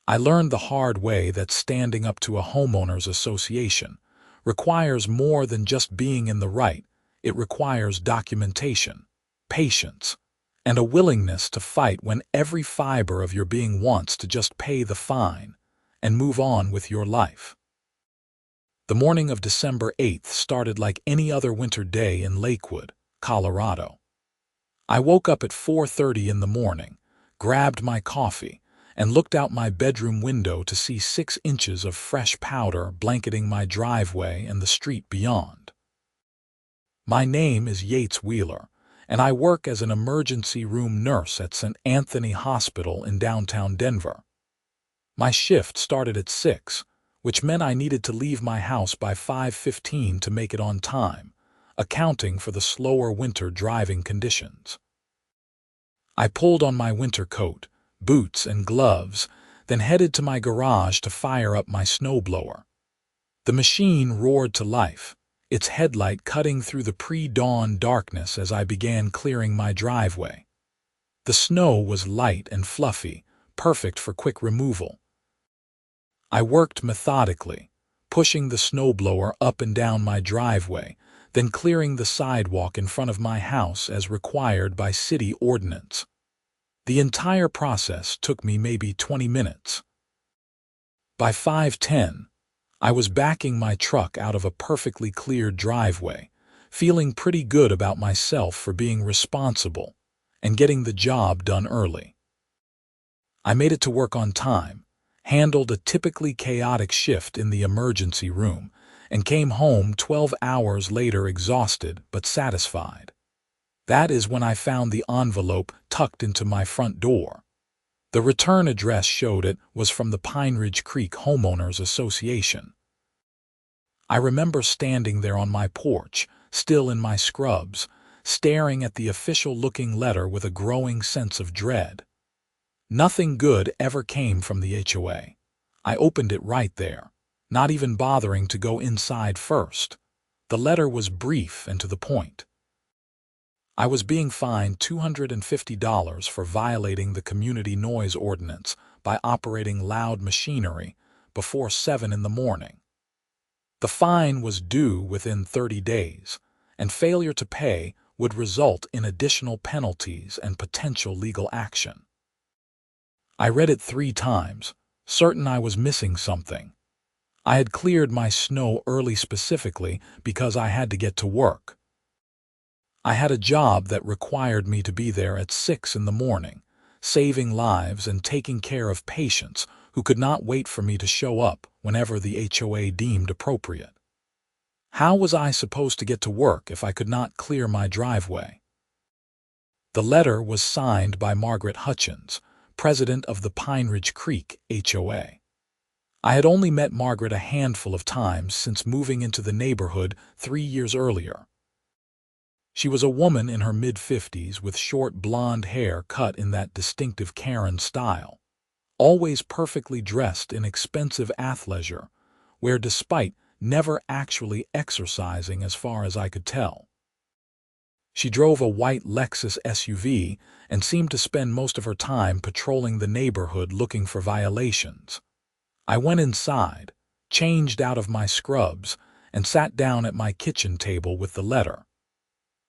I learned the hard way that standing up to a homeowners association requires more than just being in the right. It requires documentation, patience, and a willingness to fight when every fiber of your being wants to just pay the fine and move on with your life. The morning of December 8th started like any other winter day in Lakewood, Colorado. I woke up at 4:30 in the morning, grabbed my coffee, and looked out my bedroom window to see 6 inches of fresh powder blanketing my driveway and the street beyond. My name is Yates Wheeler, and I work as an emergency room nurse at St. Anthony Hospital in downtown Denver. My shift started at 6, which meant I needed to leave my house by 5:15 to make it on time, accounting for the slower winter driving conditions. I pulled on my winter coat, boots, and gloves, then headed to my garage to fire up my snowblower. The machine roared to life, its headlight cutting through the pre-dawn darkness as I began clearing my driveway. The snow was light and fluffy, perfect for quick removal. I worked methodically, pushing the snowblower up and down my driveway, then clearing the sidewalk in front of my house as required by city ordinance. The entire process took me maybe 20 minutes. By 5:10, I was backing my truck out of a perfectly cleared driveway, feeling pretty good about myself for being responsible and getting the job done early. I made it to work on time, handled a typically chaotic shift in the emergency room, and came home 12 hours later exhausted but satisfied. That is when I found the envelope tucked into my front door. The return address showed it was from the Pine Ridge Creek Homeowners Association. I remember standing there on my porch, still in my scrubs, staring at the official-looking letter with a growing sense of dread. Nothing good ever came from the HOA. I opened it right there, not even bothering to go inside first. The letter was brief and to the point. I was being fined $250 for violating the community noise ordinance by operating loud machinery before 7 in the morning. The fine was due within 30 days, and failure to pay would result in additional penalties and potential legal action. I read it 3 times, certain I was missing something. I had cleared my snow early specifically because I had to get to work. I had a job that required me to be there at 6 in the morning, saving lives and taking care of patients who could not wait for me to show up whenever the HOA deemed appropriate. How was I supposed to get to work if I could not clear my driveway? The letter was signed by Margaret Hutchins, president of the Pine Ridge Creek HOA. I had only met Margaret a handful of times since moving into the neighborhood 3 years earlier. She was a woman in her mid-50s with short blonde hair cut in that distinctive Karen style, always perfectly dressed in expensive athleisure, where despite never actually exercising as far as I could tell. She drove a white Lexus SUV and seemed to spend most of her time patrolling the neighborhood looking for violations. I went inside, changed out of my scrubs, and sat down at my kitchen table with the letter.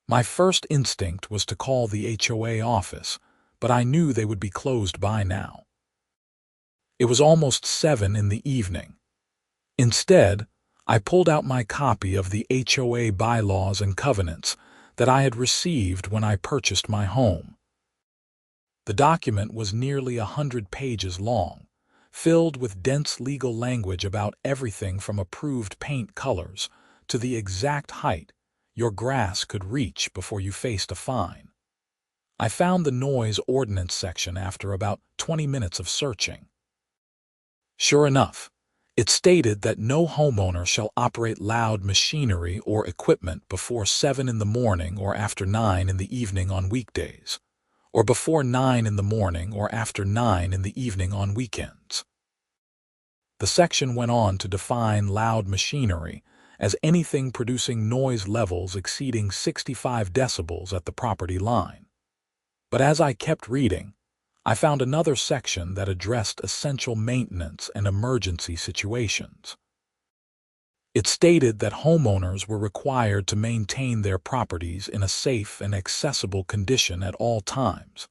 My first instinct was to call the HOA office, but I knew they would be closed by now. It was almost 7 in the evening. Instead, I pulled out my copy of the HOA bylaws and covenants that I had received when I purchased my home. The document was nearly 100 pages long, filled with dense legal language about everything from approved paint colors to the exact height your grass could reach before you faced a fine. I found the noise ordinance section after about 20 minutes of searching. Sure enough, it stated that no homeowner shall operate loud machinery or equipment before 7 in the morning or after 9 in the evening on weekdays, or before 9 in the morning or after 9 in the evening on weekends. The section went on to define loud machinery as anything producing noise levels exceeding 65 decibels at the property line. But as I kept reading, I found another section that addressed essential maintenance and emergency situations. It stated that homeowners were required to maintain their properties in a safe and accessible condition at all times,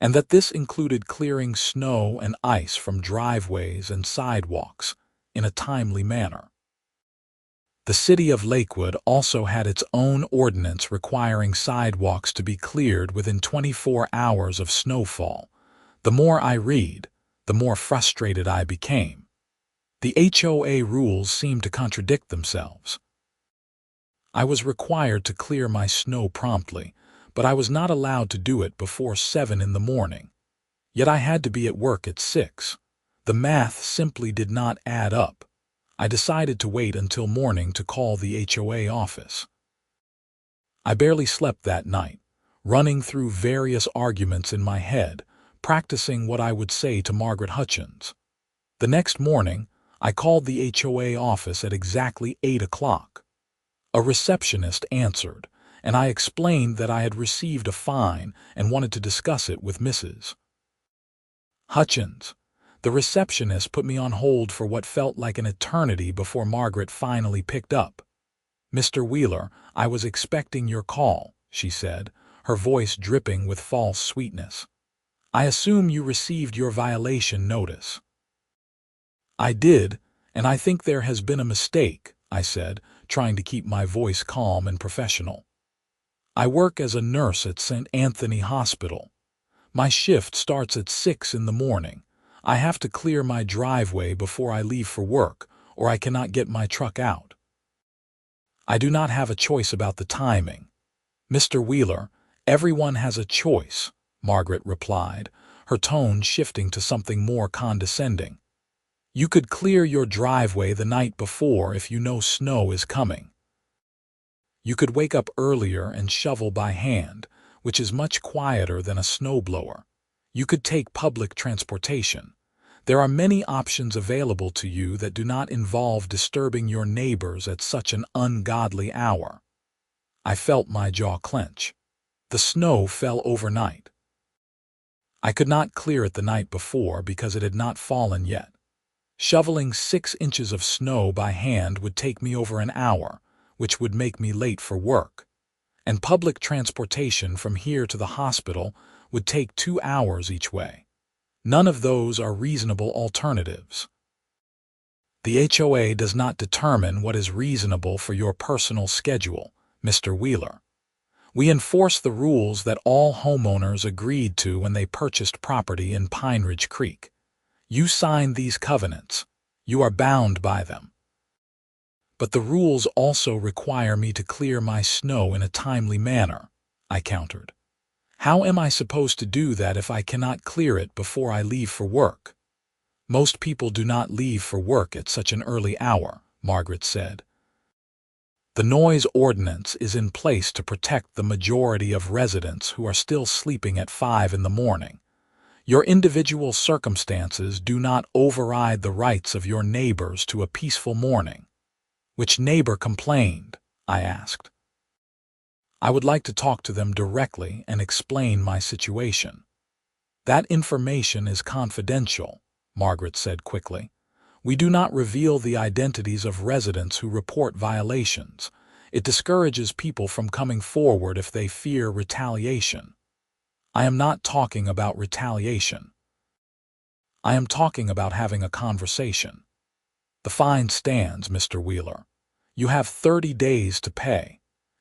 and that this included clearing snow and ice from driveways and sidewalks in a timely manner. The city of Lakewood also had its own ordinance requiring sidewalks to be cleared within 24 hours of snowfall. The more I read, the more frustrated I became. The HOA rules seemed to contradict themselves. I was required to clear my snow promptly, but I was not allowed to do it before 7 in the morning. Yet I had to be at work at 6. The math simply did not add up. I decided to wait until morning to call the HOA office. I barely slept that night, running through various arguments in my head, practicing what I would say to Margaret Hutchins. The next morning, I called the HOA office at exactly 8 o'clock. A receptionist answered, and I explained that I had received a fine and wanted to discuss it with Mrs. Hutchins. The receptionist put me on hold for what felt like an eternity before Margaret finally picked up. "Mr. Wheeler, I was expecting your call," she said, her voice dripping with false sweetness. "I assume you received your violation notice." "I did, and I think there has been a mistake," I said, trying to keep my voice calm and professional. "I work as a nurse at St. Anthony Hospital. My shift starts at 6 in the morning. I have to clear my driveway before I leave for work, or I cannot get my truck out. I do not have a choice about the timing." "Mr. Wheeler, everyone has a choice," Margaret replied, her tone shifting to something more condescending. "You could clear your driveway the night before if you know snow is coming. You could wake up earlier and shovel by hand, which is much quieter than a snowblower. You could take public transportation. There are many options available to you that do not involve disturbing your neighbors at such an ungodly hour." I felt my jaw clench. The snow fell overnight. I could not clear it the night before because it had not fallen yet. Shoveling 6 inches of snow by hand would take me over an hour, which would make me late for work. And public transportation from here to the hospital would take 2 hours each way. None of those are reasonable alternatives. The HOA does not determine what is reasonable for your personal schedule, Mr. Wheeler. We enforce the rules that all homeowners agreed to when they purchased property in Pine Ridge Creek. You signed these covenants. You are bound by them. "But the rules also require me to clear my snow in a timely manner," I countered. "How am I supposed to do that if I cannot clear it before I leave for work?" "Most people do not leave for work at such an early hour," Margaret said. "The noise ordinance is in place to protect the majority of residents who are still sleeping at 5 in the morning. Your individual circumstances do not override the rights of your neighbors to a peaceful morning." "Which neighbor complained?" I asked. "I would like to talk to them directly and explain my situation." "That information is confidential," Margaret said quickly. "We do not reveal the identities of residents who report violations. It discourages people from coming forward if they fear retaliation." "I am not talking about retaliation. I am talking about having a conversation." "The fine stands, Mr. Wheeler. You have 30 days to pay.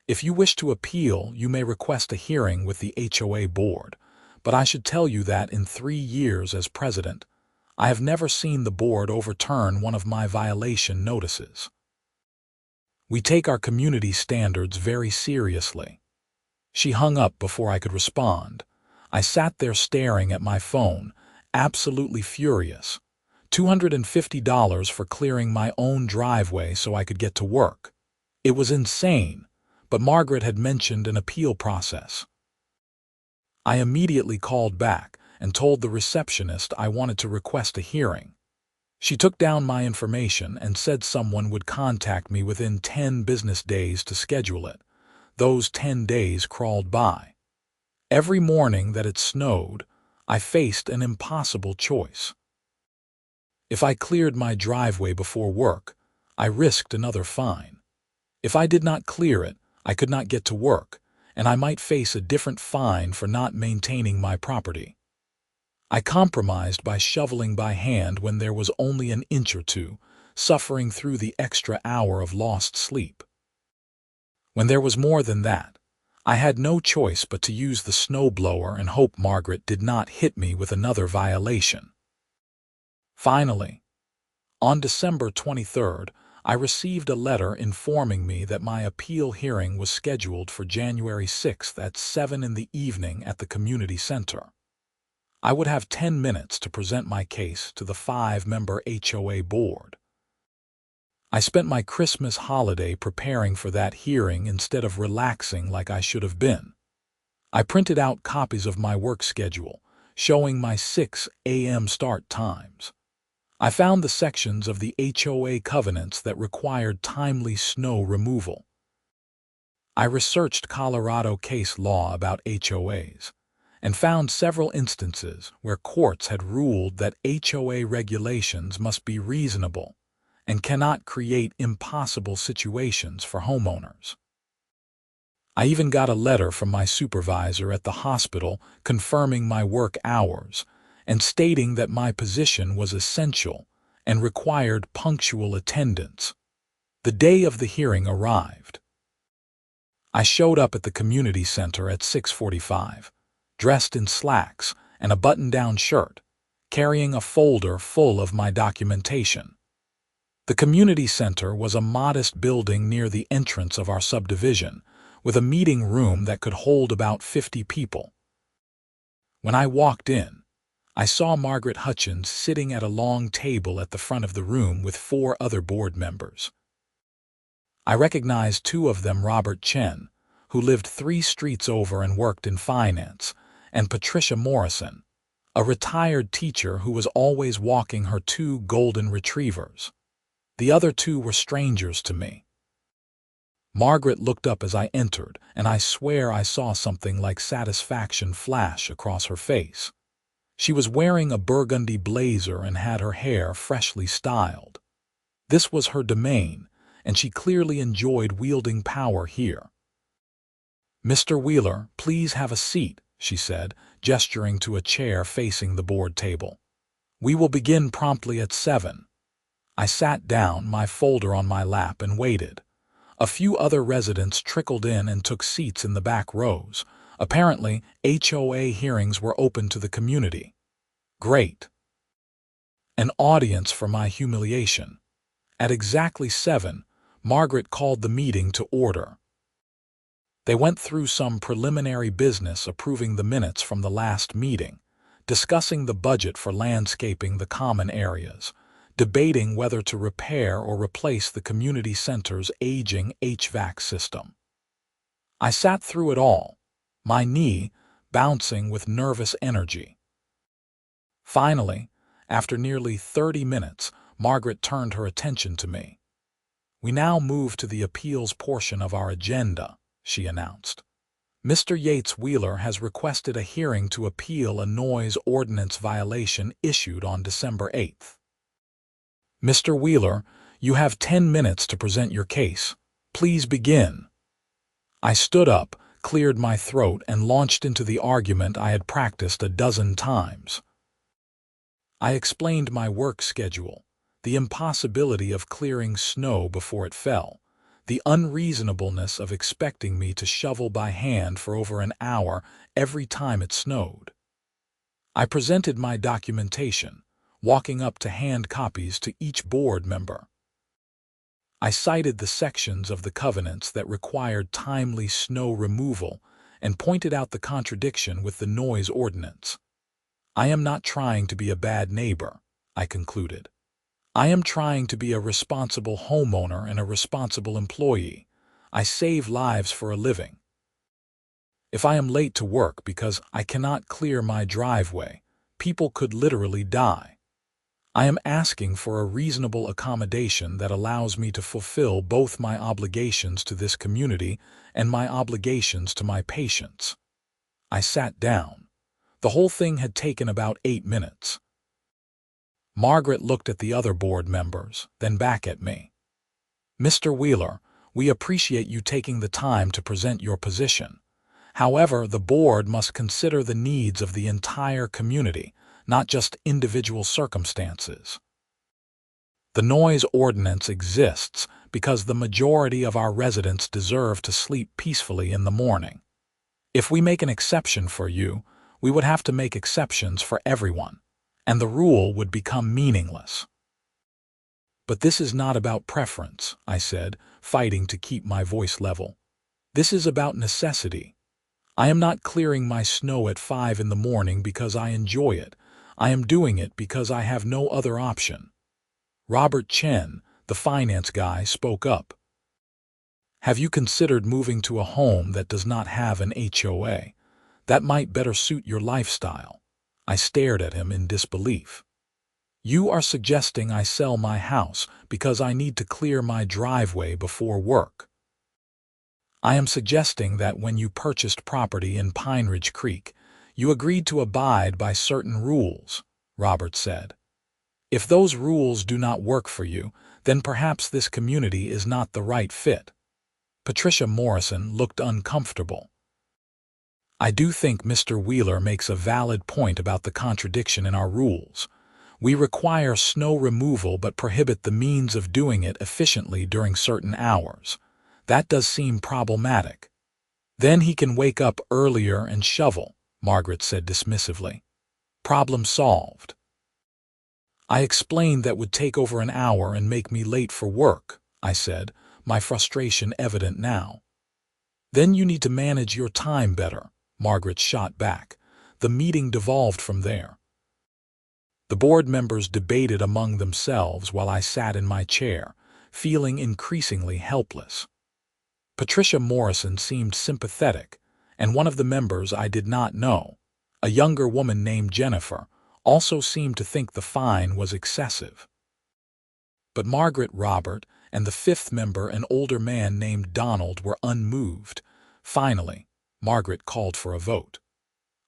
If you wish to appeal, you may request a hearing with the HOA board, but I should tell you that in 3 years as president, I have never seen the board overturn one of my violation notices. We take our community standards very seriously." She hung up before I could respond. I sat there staring at my phone, absolutely furious. $250 for clearing my own driveway so I could get to work. It was insane, but Margaret had mentioned an appeal process. I immediately called back and told the receptionist I wanted to request a hearing. She took down my information and said someone would contact me within 10 business days to schedule it. Those 10 days crawled by. Every morning that it snowed, I faced an impossible choice. If I cleared my driveway before work, I risked another fine. If I did not clear it, I could not get to work, and I might face a different fine for not maintaining my property. I compromised by shoveling by hand when there was only an inch or two, suffering through the extra hour of lost sleep. When there was more than that, I had no choice but to use the snowblower and hope Margaret did not hit me with another violation. Finally, on December 23rd, I received a letter informing me that my appeal hearing was scheduled for January 6th at 7 in the evening at the community center. I would have 10 minutes to present my case to the 5-member HOA board. I spent my Christmas holiday preparing for that hearing instead of relaxing like I should have been. I printed out copies of my work schedule, showing my 6 a.m. start times. I found the sections of the HOA covenants that required timely snow removal. I researched Colorado case law about HOAs and found several instances where courts had ruled that HOA regulations must be reasonable and cannot create impossible situations for homeowners. I even got a letter from my supervisor at the hospital confirming my work hours and stating that my position was essential and required punctual attendance. The day of the hearing arrived. I showed up at the community center at 6:45, dressed in slacks and a button-down shirt, carrying a folder full of my documentation. The community center was a modest building near the entrance of our subdivision, with a meeting room that could hold about 50 people. When I walked in, I saw Margaret Hutchins sitting at a long table at the front of the room with 4 other board members. I recognized 2 of them, Robert Chen, who lived 3 streets over and worked in finance, and Patricia Morrison, a retired teacher who was always walking her 2 golden retrievers. The other 2 were strangers to me. Margaret looked up as I entered, and I swear I saw something like satisfaction flash across her face. She was wearing a burgundy blazer and had her hair freshly styled. This was her domain, and she clearly enjoyed wielding power here. "Mr. Wheeler, please have a seat," she said, gesturing to a chair facing the board table. "We will begin promptly at 7. I sat down, my folder on my lap, and waited. A few other residents trickled in and took seats in the back rows. Apparently, HOA hearings were open to the community. Great. An audience for my humiliation. At exactly 7, Margaret called the meeting to order. They went through some preliminary business, approving the minutes from the last meeting, discussing the budget for landscaping the common areas, debating whether to repair or replace the community center's aging HVAC system. I sat through it all, my knee bouncing with nervous energy. Finally, after nearly 30 minutes, Margaret turned her attention to me. "We now move to the appeals portion of our agenda," she announced. "Mr. Yates Wheeler has requested a hearing to appeal a noise ordinance violation issued on December 8th. Mr. Wheeler, you have 10 minutes to present your case. Please begin." I stood up, cleared my throat, and launched into the argument I had practiced a dozen times. I explained my work schedule, the impossibility of clearing snow before it fell, the unreasonableness of expecting me to shovel by hand for over an hour every time it snowed. I presented my documentation, walking up to hand copies to each board member. I cited the sections of the covenants that required timely snow removal and pointed out the contradiction with the noise ordinance. "I am not trying to be a bad neighbor," I concluded. "I am trying to be a responsible homeowner and a responsible employee. I save lives for a living. If I am late to work because I cannot clear my driveway, people could literally die. I am asking for a reasonable accommodation that allows me to fulfill both my obligations to this community and my obligations to my patients." I sat down, The whole thing had taken about 8 minutes. Margaret looked at the other board members, then back at me. Mr. Wheeler, we appreciate you taking the time to present your position. However, the board must consider the needs of the entire community, not just individual circumstances. The noise ordinance exists because the majority of our residents deserve to sleep peacefully in the morning. If we make an exception for you, we would have to make exceptions for everyone, and the rule would become meaningless. But this is not about preference, I said, fighting to keep my voice level. This is about necessity. I am not clearing my snow at 5 in the morning because I enjoy it. I am doing it because I have no other option. Robert Chen, the finance guy, spoke up. Have you considered moving to a home that does not have an HOA? That might better suit your lifestyle. I stared at him in disbelief. You are suggesting I sell my house because I need to clear my driveway before work. I am suggesting that when you purchased property in Pine Ridge Creek, you agreed to abide by certain rules, Robert said. If those rules do not work for you, then perhaps this community is not the right fit. Patricia Morrison looked uncomfortable. I do think Mr. Wheeler makes a valid point about the contradiction in our rules. We require snow removal but prohibit the means of doing it efficiently during certain hours. That does seem problematic. Then he can wake up earlier and shovel, Margaret said dismissively. Problem solved. I explained that would take over an hour and make me late for work, I said, my frustration evident now. Then you need to manage your time better, Margaret shot back. The meeting devolved from there. The board members debated among themselves while I sat in my chair, feeling increasingly helpless. Patricia Morrison seemed sympathetic, and one of the members I did not know, a younger woman named Jennifer, also seemed to think the fine was excessive. But Margaret, Robert, and the fifth member, an older man named Donald, were unmoved. Finally, Margaret called for a vote.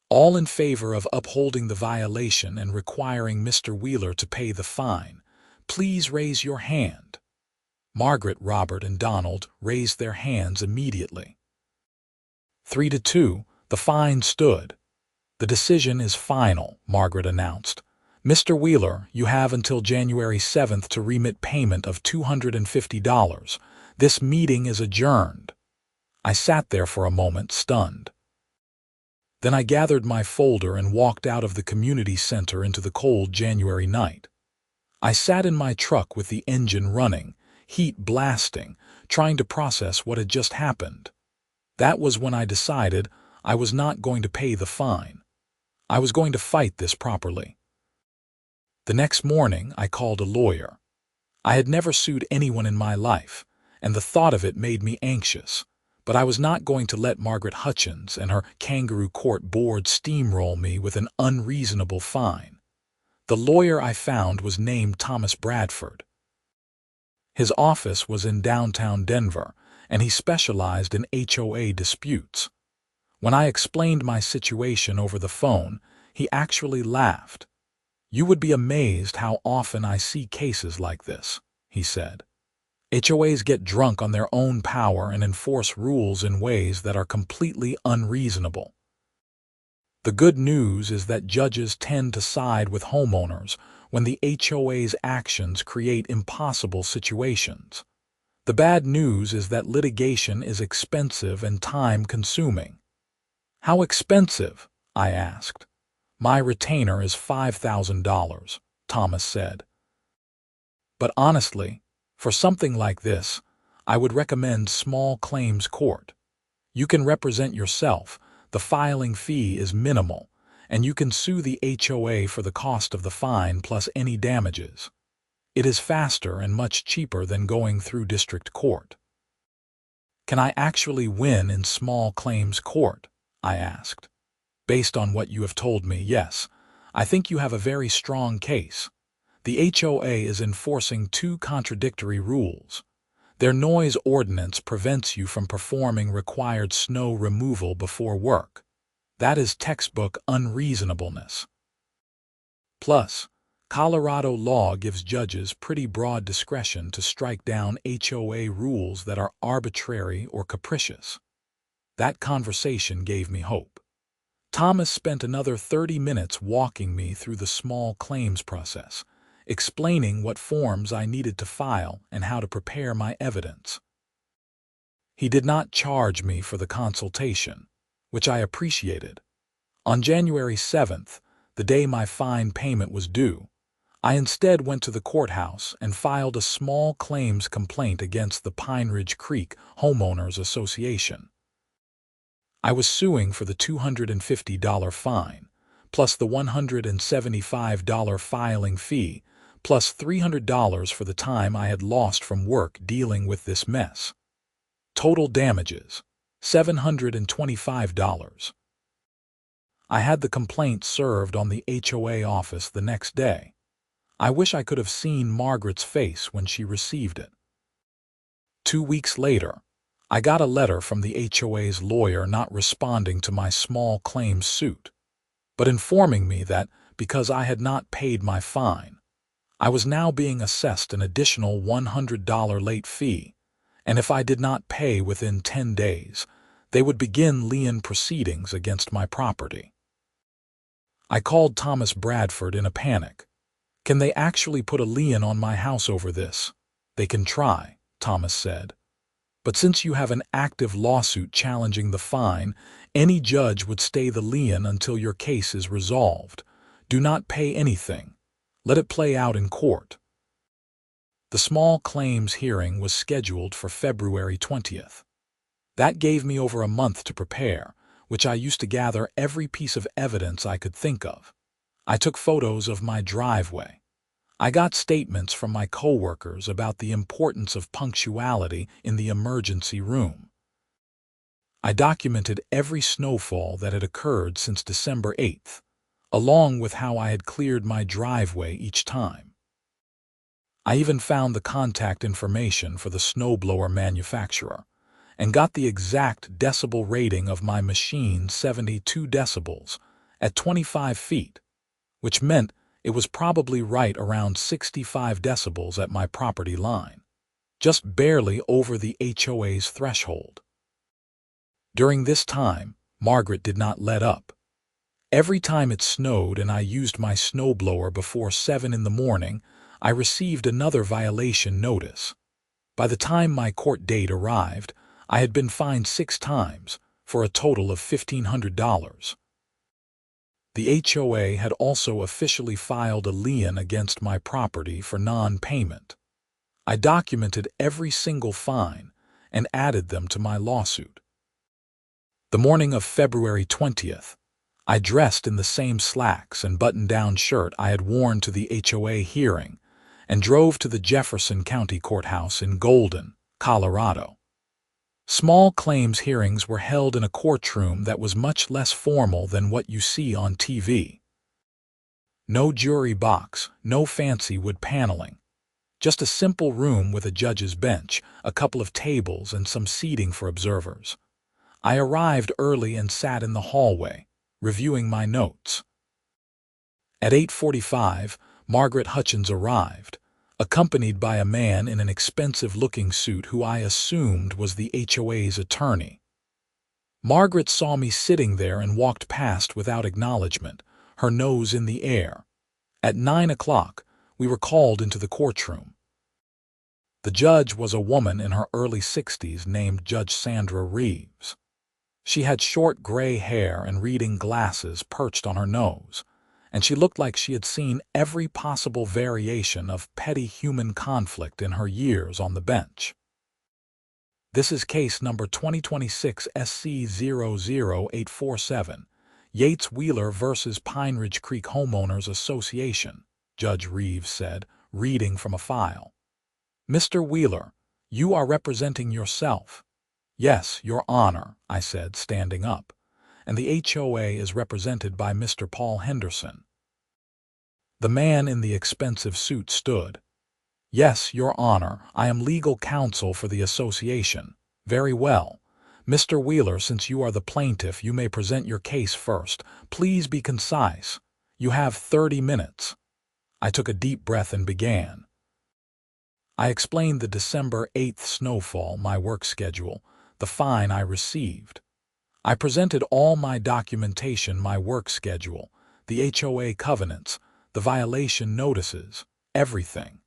All in favor of upholding the violation and requiring Mr. Wheeler to pay the fine, please raise your hand. Margaret, Robert, and Donald raised their hands immediately. 3-2, the fine stood. The decision is final, Margaret announced. Mr. Wheeler, you have until January 7th to remit payment of $250. This meeting is adjourned. I sat there for a moment, stunned. Then I gathered my folder and walked out of the community center into the cold January night. I sat in my truck with the engine running, heat blasting, trying to process what had just happened. That was when I decided I was not going to pay the fine. I was going to fight this properly. The next morning, I called a lawyer. I had never sued anyone in my life, and the thought of it made me anxious. But I was not going to let Margaret Hutchins and her kangaroo court board steamroll me with an unreasonable fine. The lawyer I found was named Thomas Bradford. His office was in downtown Denver, and he specialized in HOA disputes. When I explained my situation over the phone, he actually laughed. "You would be amazed how often I see cases like this," he said. HOAs get drunk on their own power and enforce rules in ways that are completely unreasonable. The good news is that judges tend to side with homeowners when the HOA's actions create impossible situations. The bad news is that litigation is expensive and time-consuming. "How expensive?" I asked. "My retainer is $5,000, Thomas said. "But honestly, for something like this, I would recommend small claims court. You can represent yourself, the filing fee is minimal, and you can sue the HOA for the cost of the fine plus any damages. It is faster and much cheaper than going through district court." "Can I actually win in small claims court?" I asked. "Based on what you have told me, yes. I think you have a very strong case. The HOA is enforcing two contradictory rules. Their noise ordinance prevents you from performing required snow removal before work. That is textbook unreasonableness. Plus, Colorado law gives judges pretty broad discretion to strike down HOA rules that are arbitrary or capricious. That conversation gave me hope. Thomas spent another 30 minutes walking me through the small claims process, explaining what forms I needed to file and how to prepare my evidence. He did not charge me for the consultation, which I appreciated. On January 7th, the day my fine payment was due, I instead went to the courthouse and filed a small claims complaint against the Pine Ridge Creek Homeowners Association. I was suing for the $250 fine, plus the $175 filing fee, plus $300 for the time I had lost from work dealing with this mess. Total damages, $725. I had the complaint served on the HOA office the next day. I wish I could have seen Margaret's face when she received it. 2 weeks later, I got a letter from the HOA's lawyer not responding to my small claims suit, but informing me that because I had not paid my fine, I was now being assessed an additional $100 late fee, and if I did not pay within 10 days, they would begin lien proceedings against my property. I called Thomas Bradford in a panic. "Can they actually put a lien on my house over this?" "They can try," Thomas said. "But since you have an active lawsuit challenging the fine, any judge would stay the lien until your case is resolved. Do not pay anything. Let it play out in court." The small claims hearing was scheduled for February 20th. That gave me over a month to prepare, which I used to gather every piece of evidence I could think of. I took photos of my driveway. I got statements from my coworkers about the importance of punctuality in the emergency room. I documented every snowfall that had occurred since December 8th, along with how I had cleared my driveway each time. I even found the contact information for the snowblower manufacturer and got the exact decibel rating of my machine, 72 decibels, at 25 feet, which meant it was probably right around 65 decibels at my property line, just barely over the HOA's threshold. During this time, Margaret did not let up. Every time it snowed and I used my snowblower before 7 in the morning, I received another violation notice. By the time my court date arrived, I had been fined 6 times for a total of $1,500. The HOA had also officially filed a lien against my property for non-payment. I documented every single fine and added them to my lawsuit. The morning of February 20th, I dressed in the same slacks and button-down shirt I had worn to the HOA hearing and drove to the Jefferson County Courthouse in Golden, Colorado. Small claims hearings were held in a courtroom that was much less formal than what you see on TV. No jury box, no fancy wood paneling. Just a simple room with a judge's bench, a couple of tables, and some seating for observers. I arrived early and sat in the hallway, reviewing my notes. At 8:45, Margaret Hutchins arrived, accompanied by a man in an expensive-looking suit who I assumed was the HOA's attorney. Margaret saw me sitting there and walked past without acknowledgement, her nose in the air. At 9 o'clock, we were called into the courtroom. The judge was a woman in her early 60s named Judge Sandra Reeves. She had short gray hair and reading glasses perched on her nose, and she looked like she had seen every possible variation of petty human conflict in her years on the bench. "This is case number 2026 SC00847, Yates Wheeler versus Pine Ridge Creek Homeowners Association," Judge Reeves said, reading from a file. "Mr. Wheeler, you are representing yourself." "Yes, Your Honor," I said, standing up. "And the HOA is represented by Mr. Paul Henderson." The man in the expensive suit stood. "Yes, Your Honor, I am legal counsel for the association." "Very well. Mr. Wheeler, since you are the plaintiff, you may present your case first. Please be concise. You have 30 minutes. I took a deep breath and began. I explained the December 8th snowfall, my work schedule, the fine I received. I presented all my documentation, my work schedule, the HOA covenants, the violation notices, everything.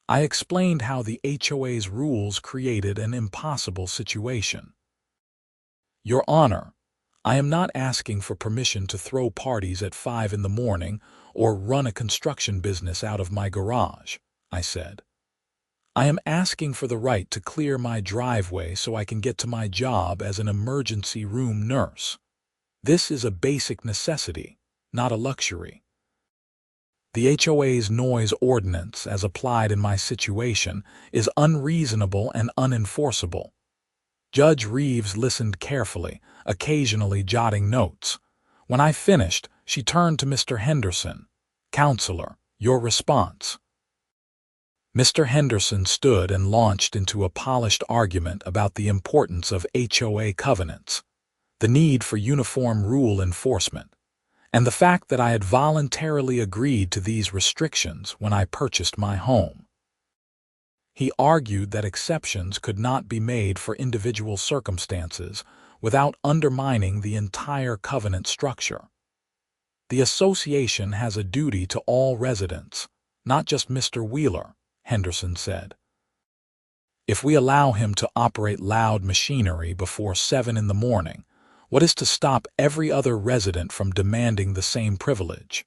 I explained how the HOA's rules created an impossible situation. Your Honor, I am not asking for permission to throw parties at 5 in the morning or run a construction business out of my garage, I said. I am asking for the right to clear my driveway so I can get to my job as an emergency room nurse. This is a basic necessity, not a luxury. The HOA's noise ordinance, as applied in my situation, is unreasonable and unenforceable. Judge Reeves listened carefully, occasionally jotting notes. When I finished, she turned to Mr. Henderson. Counselor, your response. Mr. Henderson stood and launched into a polished argument about the importance of HOA covenants, the need for uniform rule enforcement, and the fact that I had voluntarily agreed to these restrictions when I purchased my home. He argued that exceptions could not be made for individual circumstances without undermining the entire covenant structure. The association has a duty to all residents, not just Mr. Wheeler, Henderson said. If we allow him to operate loud machinery before 7 in the morning, what is to stop every other resident from demanding the same privilege?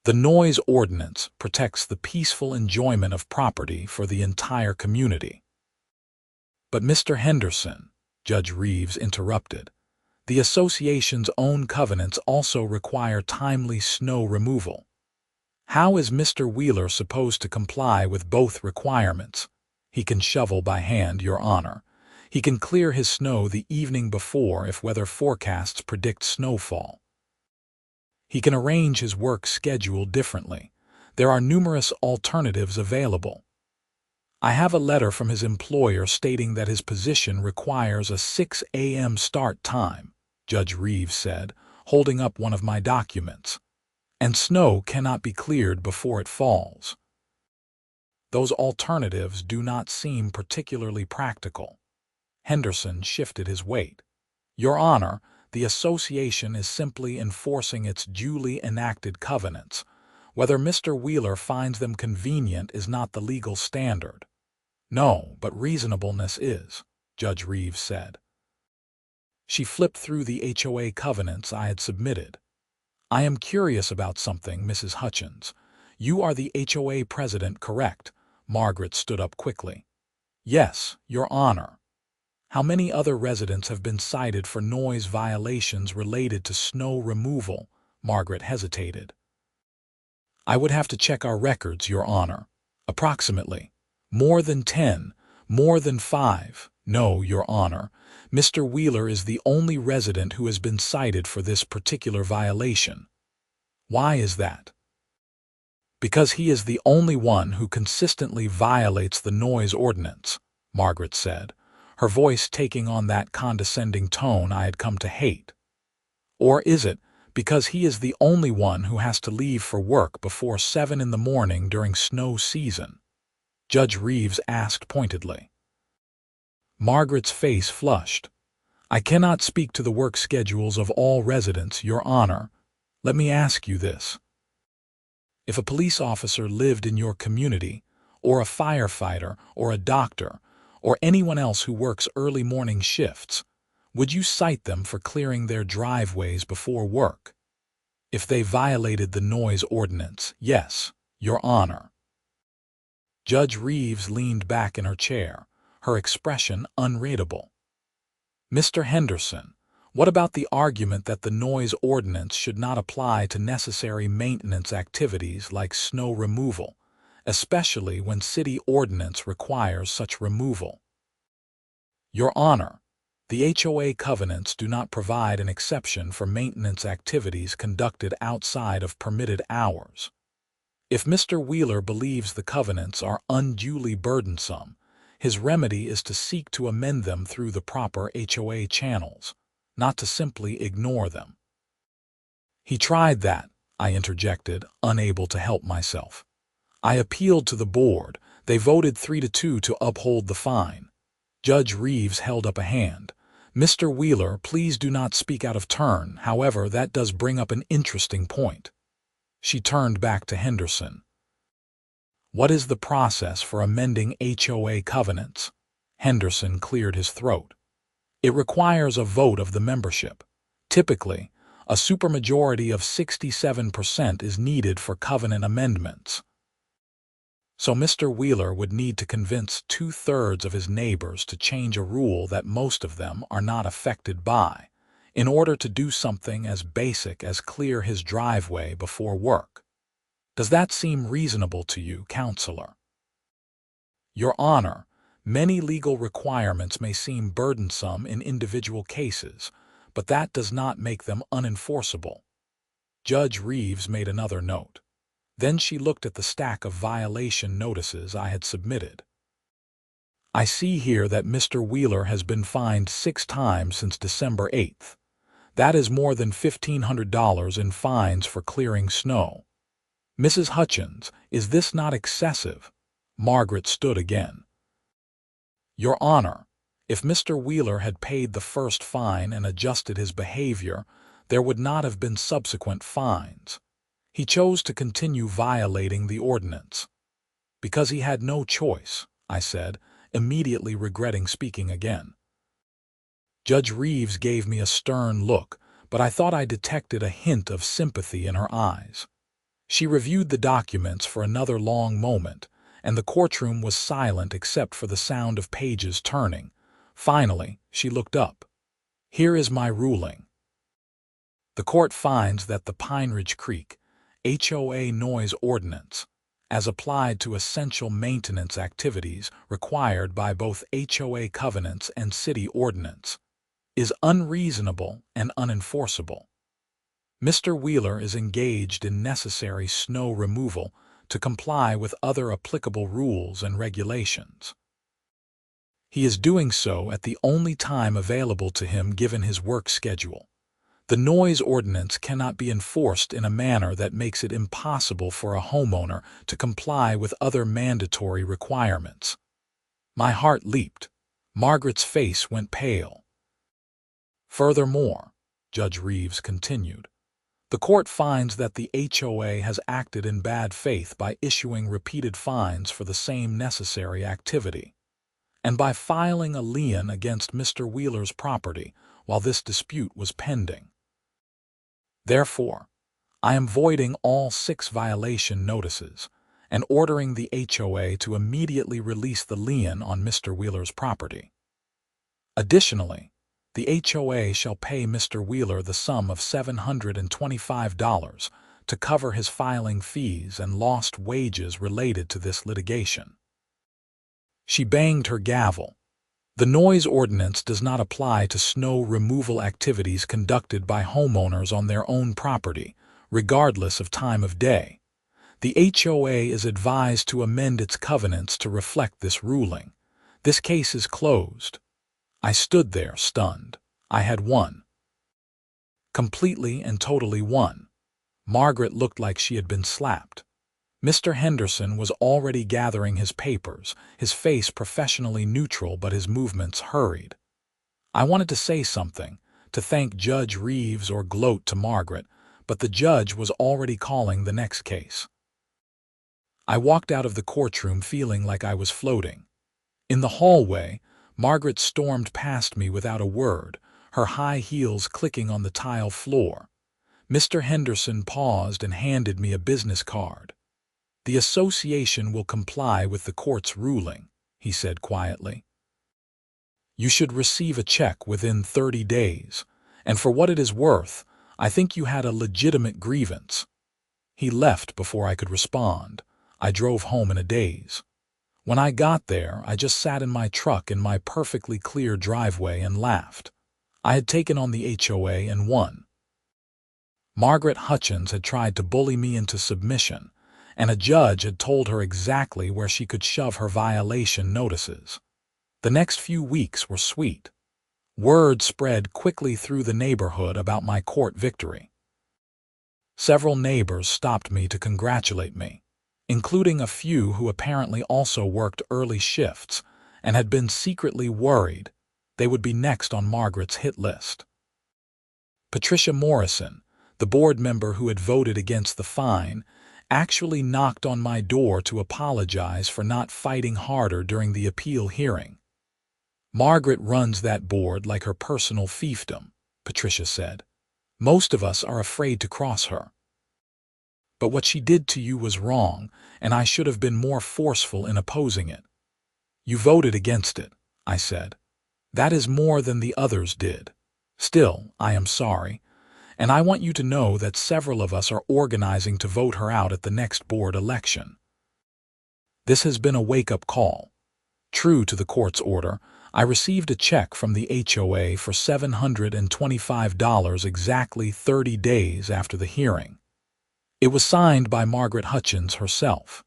The noise ordinance protects the peaceful enjoyment of property for the entire community. But Mr. Henderson, Judge Reeves interrupted, the association's own covenants also require timely snow removal. How is Mr. Wheeler supposed to comply with both requirements? He can shovel by hand, Your Honor. He can clear his snow the evening before if weather forecasts predict snowfall. He can arrange his work schedule differently. There are numerous alternatives available. I have a letter from his employer stating that his position requires a 6 a.m. start time, Judge Reeves said, holding up one of my documents, and snow cannot be cleared before it falls. Those alternatives do not seem particularly practical. Henderson shifted his weight. Your Honor, the association is simply enforcing its duly enacted covenants. Whether Mr. Wheeler finds them convenient is not the legal standard. No, but reasonableness is, Judge Reeves said. She flipped through the HOA covenants I had submitted. I am curious about something, Mrs. Hutchins. You are the HOA president, correct? Margaret stood up quickly. Yes, Your Honor. How many other residents have been cited for noise violations related to snow removal? Margaret hesitated. I would have to check our records, Your Honor. Approximately. More than 10, more than 5. No, Your Honor. Mr. Wheeler is the only resident who has been cited for this particular violation. Why is that? Because he is the only one who consistently violates the noise ordinance, Margaret said, her voice taking on that condescending tone I had come to hate. Or is it because he is the only one who has to leave for work before 7 in the morning during snow season? Judge Reeves asked pointedly. Margaret's face flushed. I cannot speak to the work schedules of all residents, Your Honor. Let me ask you this. If a police officer lived in your community, or a firefighter, or a doctor, or anyone else who works early morning shifts, would you cite them for clearing their driveways before work? If they violated the noise ordinance, yes, Your Honor. Judge Reeves leaned back in her chair, her expression unreadable. Mr. Henderson, what about the argument that the noise ordinance should not apply to necessary maintenance activities like snow removal, especially when city ordinance requires such removal? Your Honor, the HOA covenants do not provide an exception for maintenance activities conducted outside of permitted hours. If Mr. Wheeler believes the covenants are unduly burdensome, His remedy is to seek to amend them through the proper HOA channels, not to simply ignore them. He tried that, I interjected, unable to help myself. I appealed to the board. They voted 3-2 to uphold the fine. Judge Reeves held up a hand. Mr. Wheeler, please do not speak out of turn. However, that does bring up an interesting point. She turned back to Henderson. What is the process for amending HOA covenants? Henderson cleared his throat. It requires a vote of the membership. Typically, a supermajority of 67% is needed for covenant amendments. So Mr. Wheeler would need to convince 2/3 of his neighbors to change a rule that most of them are not affected by, in order to do something as basic as clear his driveway before work. Does that seem reasonable to you, counselor? Your Honor, many legal requirements may seem burdensome in individual cases, but that does not make them unenforceable. Judge Reeves made another note. Then she looked at the stack of violation notices I had submitted. I see here that Mr. Wheeler has been fined 6 times since December 8th. That is more than $1,500 in fines for clearing snow. Mrs. Hutchins, is this not excessive? Margaret stood again. Your Honor, if Mr. Wheeler had paid the first fine and adjusted his behavior, there would not have been subsequent fines. He chose to continue violating the ordinance. Because he had no choice, I said, immediately regretting speaking again. Judge Reeves gave me a stern look, but I thought I detected a hint of sympathy in her eyes. She reviewed the documents for another long moment, and the courtroom was silent except for the sound of pages turning. Finally, she looked up. Here is my ruling. The court finds that the Pine Ridge Creek HOA noise ordinance, as applied to essential maintenance activities required by both HOA covenants and city ordinance, is unreasonable and unenforceable. Mr. Wheeler is engaged in necessary snow removal to comply with other applicable rules and regulations. He is doing so at the only time available to him given his work schedule. The noise ordinance cannot be enforced in a manner that makes it impossible for a homeowner to comply with other mandatory requirements. My heart leaped. Margaret's face went pale. Furthermore, Judge Reeves continued, the court finds that the HOA has acted in bad faith by issuing repeated fines for the same necessary activity, and by filing a lien against Mr. Wheeler's property while this dispute was pending. Therefore, I am voiding all 6 violation notices and ordering the HOA to immediately release the lien on Mr. Wheeler's property. Additionally, the HOA shall pay Mr. Wheeler the sum of $725 to cover his filing fees and lost wages related to this litigation. She banged her gavel. The noise ordinance does not apply to snow removal activities conducted by homeowners on their own property, regardless of time of day. The HOA is advised to amend its covenants to reflect this ruling. This case is closed. I stood there, stunned. I had won. Completely and totally won. Margaret looked like she had been slapped. Mr. Henderson was already gathering his papers, his face professionally neutral but his movements hurried. I wanted to say something, to thank Judge Reeves or gloat to Margaret, but the judge was already calling the next case. I walked out of the courtroom feeling like I was floating. In the hallway, Margaret stormed past me without a word, her high heels clicking on the tile floor. Mr. Henderson paused and handed me a business card. The association will comply with the court's ruling, he said quietly. You should receive a check within 30 days, and for what it is worth, I think you had a legitimate grievance. He left before I could respond. I drove home in a daze. When I got there, I just sat in my truck in my perfectly clear driveway and laughed. I had taken on the HOA and won. Margaret Hutchins had tried to bully me into submission, and a judge had told her exactly where she could shove her violation notices. The next few weeks were sweet. Word spread quickly through the neighborhood about my court victory. Several neighbors stopped me to congratulate me, including a few who apparently also worked early shifts and had been secretly worried they would be next on Margaret's hit list. Patricia Morrison, the board member who had voted against the fine, actually knocked on my door to apologize for not fighting harder during the appeal hearing. "Margaret runs that board like her personal fiefdom," Patricia said. "Most of us are afraid to cross her. But what she did to you was wrong, and I should have been more forceful in opposing it." "You voted against it," I said. "That is more than the others did. Still, I am sorry, and I want you to know that several of us are organizing to vote her out at the next board election." This has been a wake-up call. True to the court's order, I received a check from the HOA for $725 exactly 30 days after the hearing. It was signed by Margaret Hutchins herself.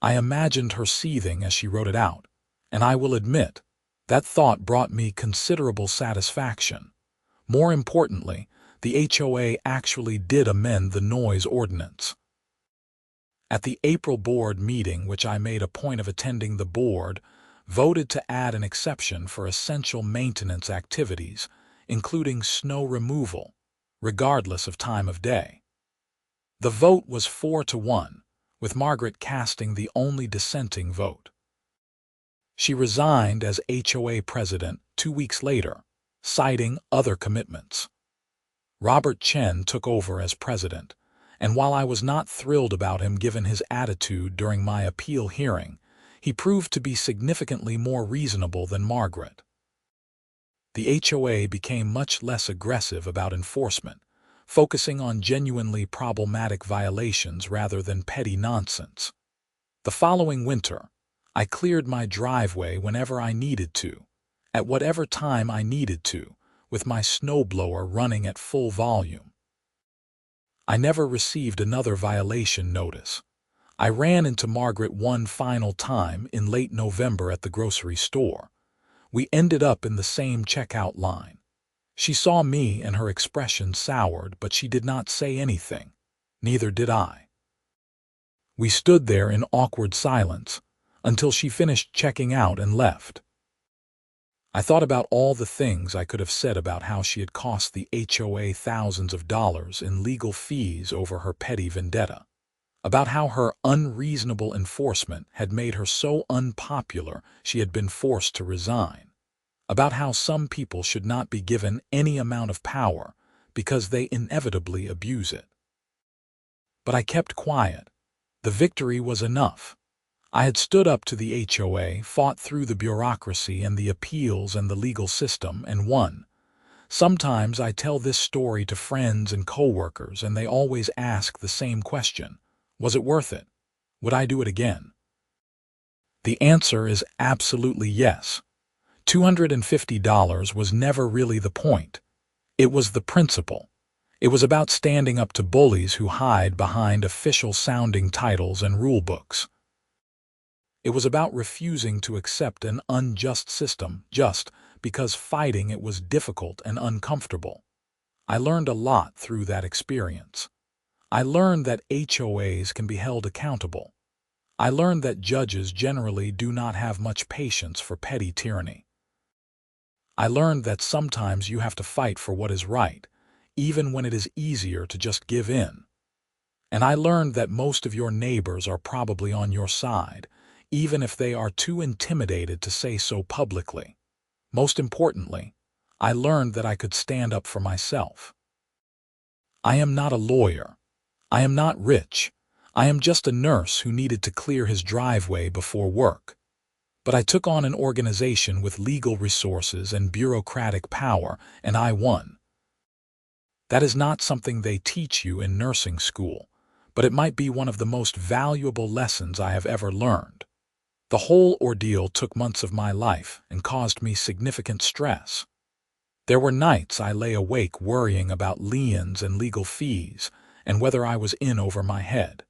I imagined her seething as she wrote it out, and I will admit, that thought brought me considerable satisfaction. More importantly, the HOA actually did amend the noise ordinance. At the April board meeting, which I made a point of attending, the board voted to add an exception for essential maintenance activities, including snow removal, regardless of time of day. The vote was 4-1, with Margaret casting the only dissenting vote. She resigned as HOA president 2 weeks later, citing other commitments. Robert Chen took over as president, and while I was not thrilled about him given his attitude during my appeal hearing, he proved to be significantly more reasonable than Margaret. The HOA became much less aggressive about enforcement, focusing on genuinely problematic violations rather than petty nonsense. The following winter, I cleared my driveway whenever I needed to, at whatever time I needed to, with my snowblower running at full volume. I never received another violation notice. I ran into Margaret one final time in late November at the grocery store. We ended up in the same checkout line. She saw me and her expression soured, but she did not say anything. Neither did I. We stood there in awkward silence until she finished checking out and left. I thought about all the things I could have said about how she had cost the HOA thousands of dollars in legal fees over her petty vendetta, about how her unreasonable enforcement had made her so unpopular she had been forced to resign, about how some people should not be given any amount of power because they inevitably abuse it. But I kept quiet. The victory was enough. I had stood up to the HOA, fought through the bureaucracy and the appeals and the legal system, and won. Sometimes I tell this story to friends and coworkers, and they always ask the same question: was it worth it? Would I do it again? The answer is absolutely yes. $250 was never really the point. It was the principle. It was about standing up to bullies who hide behind official-sounding titles and rulebooks. It was about refusing to accept an unjust system just because fighting it was difficult and uncomfortable. I learned a lot through that experience. I learned that HOAs can be held accountable. I learned that judges generally do not have much patience for petty tyranny. I learned that sometimes you have to fight for what is right, even when it is easier to just give in. And I learned that most of your neighbors are probably on your side, even if they are too intimidated to say so publicly. Most importantly, I learned that I could stand up for myself. I am not a lawyer. I am not rich. I am just a nurse who needed to clear his driveway before work. But I took on an organization with legal resources and bureaucratic power, and I won. That is not something they teach you in nursing school, but it might be one of the most valuable lessons I have ever learned. The whole ordeal took months of my life and caused me significant stress. There were nights I lay awake worrying about liens and legal fees and whether I was in over my head.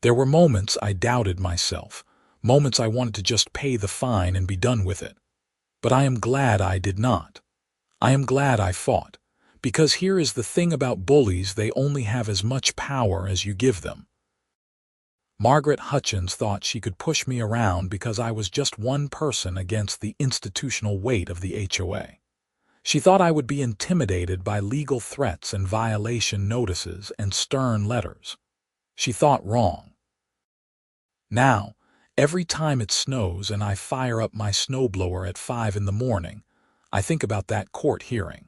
There were moments I doubted myself, Moments I wanted to just pay the fine and be done with it. But I am glad I did not. I am glad I fought. Because here is the thing about bullies, they only have as much power as you give them. Margaret Hutchins thought she could push me around because I was just one person against the institutional weight of the HOA. She thought I would be intimidated by legal threats and violation notices and stern letters. She thought wrong. Now, every time it snows and I fire up my snowblower at 5 in the morning, I think about that court hearing.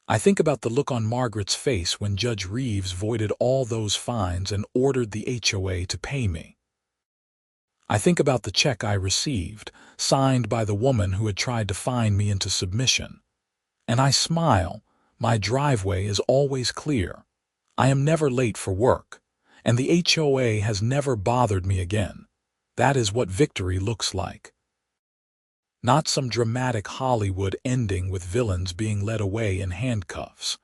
I think about the look on Margaret's face when Judge Reeves voided all those fines and ordered the HOA to pay me. I think about the check I received, signed by the woman who had tried to fine me into submission. And I smile. My driveway is always clear. I am never late for work. And the HOA has never bothered me again. That is what victory looks like. Not some dramatic Hollywood ending with villains being led away in handcuffs,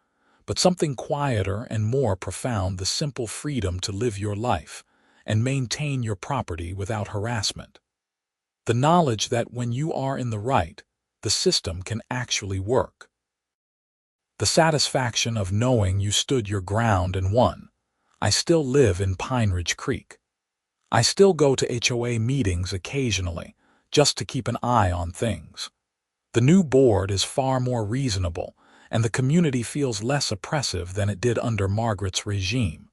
but something quieter and more profound: the simple freedom to live your life and maintain your property without harassment. The knowledge that when you are in the right, the system can actually work. The satisfaction of knowing you stood your ground and won. I still live in Pine Ridge Creek. I still go to HOA meetings occasionally, just to keep an eye on things. The new board is far more reasonable, and the community feels less oppressive than it did under Margaret's regime.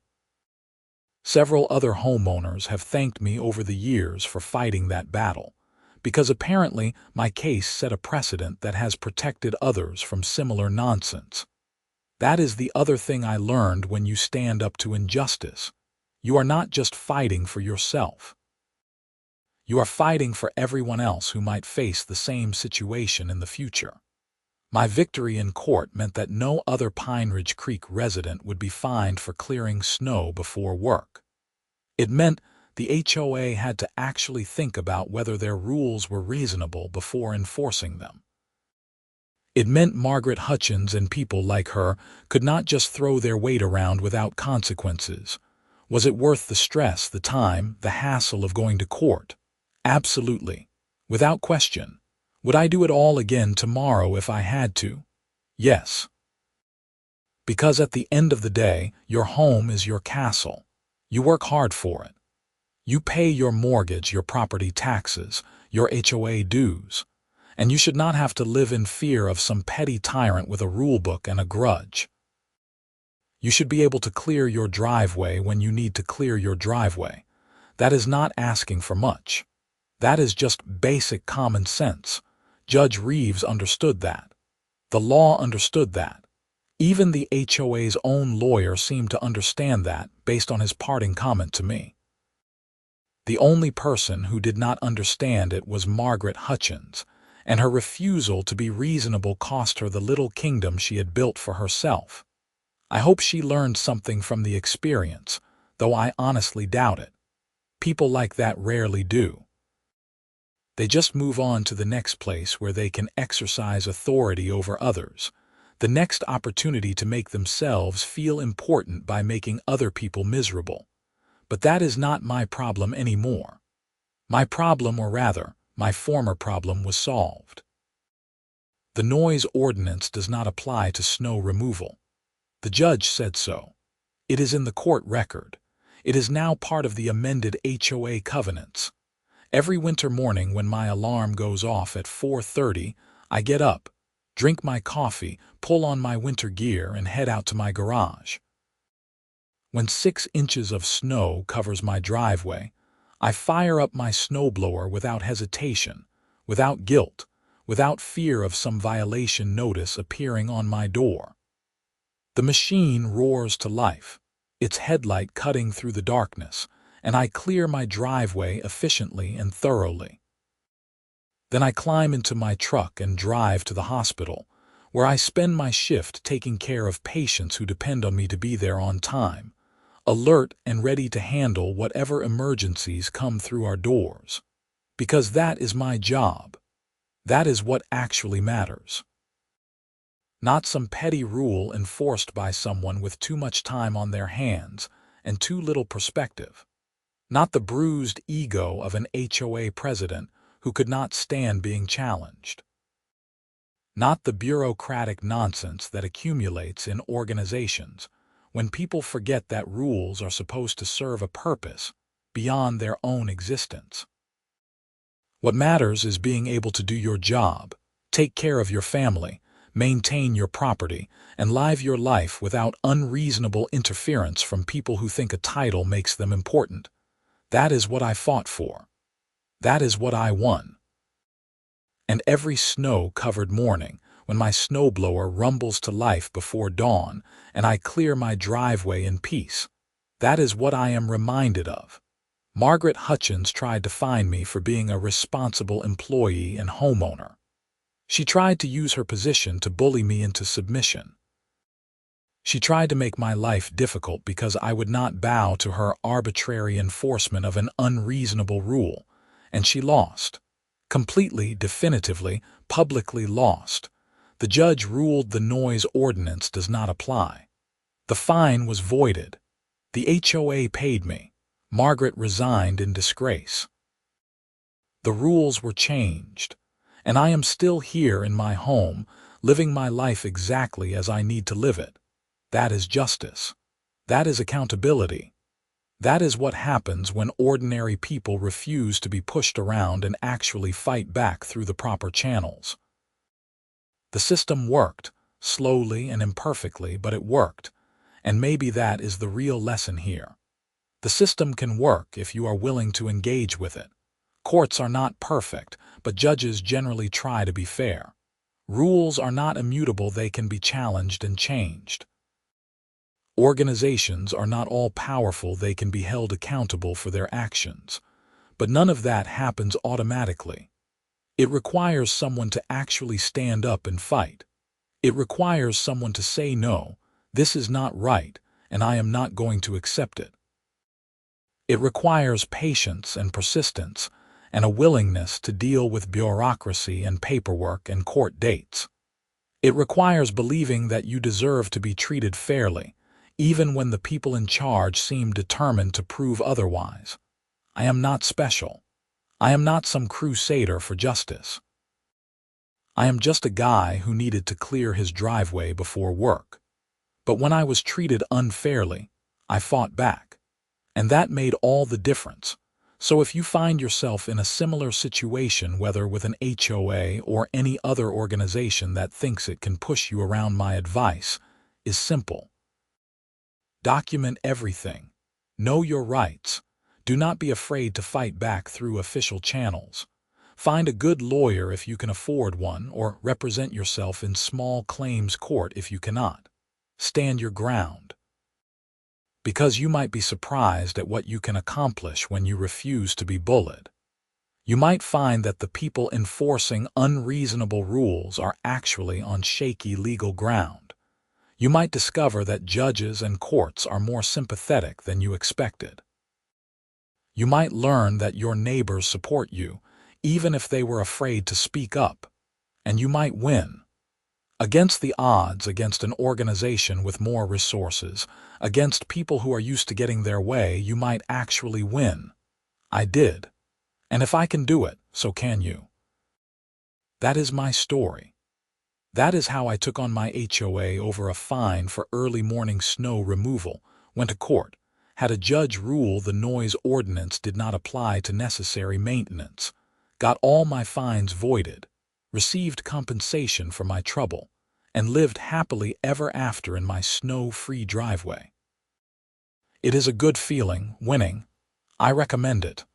Several other homeowners have thanked me over the years for fighting that battle, because apparently my case set a precedent that has protected others from similar nonsense. That is the other thing I learned: when you stand up to injustice, you are not just fighting for yourself. You are fighting for everyone else who might face the same situation in the future. My victory in court meant that no other Pine Ridge Creek resident would be fined for clearing snow before work. It meant the HOA had to actually think about whether their rules were reasonable before enforcing them. It meant Margaret Hutchins and people like her could not just throw their weight around without consequences. Was it worth the stress, the time, the hassle of going to court? Absolutely. Without question. Would I do it all again tomorrow if I had to? Yes. Because at the end of the day, your home is your castle. You work hard for it. You pay your mortgage, your property taxes, your HOA dues, and you should not have to live in fear of some petty tyrant with a rulebook and a grudge. You should be able to clear your driveway when you need to clear your driveway. That is not asking for much. That is just basic common sense. Judge Reeves understood that. The law understood that. Even the HOA's own lawyer seemed to understand that, based on his parting comment to me. The only person who did not understand it was Margaret Hutchins, and her refusal to be reasonable cost her the little kingdom she had built for herself. I hope she learned something from the experience, though I honestly doubt it. People like that rarely do. They just move on to the next place where they can exercise authority over others, the next opportunity to make themselves feel important by making other people miserable. But that is not my problem anymore. My problem, or rather, my former problem, was solved. The noise ordinance does not apply to snow removal. The judge said so. It is in the court record. It is now part of the amended HOA covenants. Every winter morning when my alarm goes off at 4:30, I get up, drink my coffee, pull on my winter gear, and head out to my garage. When 6 inches of snow covers my driveway, I fire up my snowblower without hesitation, without guilt, without fear of some violation notice appearing on my door. The machine roars to life, its headlight cutting through the darkness, and I clear my driveway efficiently and thoroughly. Then I climb into my truck and drive to the hospital, where I spend my shift taking care of patients who depend on me to be there on time, alert and ready to handle whatever emergencies come through our doors. Because that is my job. That is what actually matters. Not some petty rule enforced by someone with too much time on their hands and too little perspective. not the bruised ego of an HOA president who could not stand being challenged, not the bureaucratic nonsense that accumulates in organizations when people forget that rules are supposed to serve a purpose beyond their own existence. What matters is being able to do your job, take care of your family, maintain your property, and live your life without unreasonable interference from people who think a title makes them important. That is what I fought for. That is what I won. And every snow-covered morning, when my snowblower rumbles to life before dawn and I clear my driveway in peace, that is what I am reminded of. Margaret Hutchins tried to fine me for being a responsible employee and homeowner. She tried to use her position to bully me into submission. She tried to make my life difficult because I would not bow to her arbitrary enforcement of an unreasonable rule, and she lost. Completely, definitively, publicly lost. The judge ruled the noise ordinance does not apply. The fine was voided. The HOA paid me. Margaret resigned in disgrace. The rules were changed, and I am still here in my home, living my life exactly as I need to live it. That is justice. That is accountability. That is what happens when ordinary people refuse to be pushed around and actually fight back through the proper channels. The system worked, slowly and imperfectly, but it worked, and maybe that is the real lesson here. The system can work if you are willing to engage with it. Courts are not perfect, but judges generally try to be fair. Rules are not immutable, they can be challenged and changed. Organizations are not all powerful, they can be held accountable for their actions. But none of that happens automatically. It requires someone to actually stand up and fight. It requires someone to say no, this is not right, and I am not going to accept it. It requires patience and persistence, and a willingness to deal with bureaucracy and paperwork and court dates. It requires believing that you deserve to be treated fairly, even when the people in charge seem determined to prove otherwise. I am not special. I am not some crusader for justice. I am just a guy who needed to clear his driveway before work. But when I was treated unfairly, I fought back. And that made all the difference. So if you find yourself in a similar situation, whether with an HOA or any other organization that thinks it can push you around, my advice is simple. Document everything. Know your rights. Do not be afraid to fight back through official channels. Find a good lawyer if you can afford one, or represent yourself in small claims court if you cannot. Stand your ground. Because you might be surprised at what you can accomplish when you refuse to be bullied. You might find that the people enforcing unreasonable rules are actually on shaky legal ground. You might discover that judges and courts are more sympathetic than you expected. You might learn that your neighbors support you, even if they were afraid to speak up, and you might win. Against the odds, against an organization with more resources, against people who are used to getting their way, you might actually win. I did. And if I can do it, so can you. That is my story. That is how I took on my HOA over a fine for early morning snow removal, went to court, had a judge rule the noise ordinance did not apply to necessary maintenance, got all my fines voided, received compensation for my trouble, and lived happily ever after in my snow-free driveway. It is a good feeling, winning. I recommend it.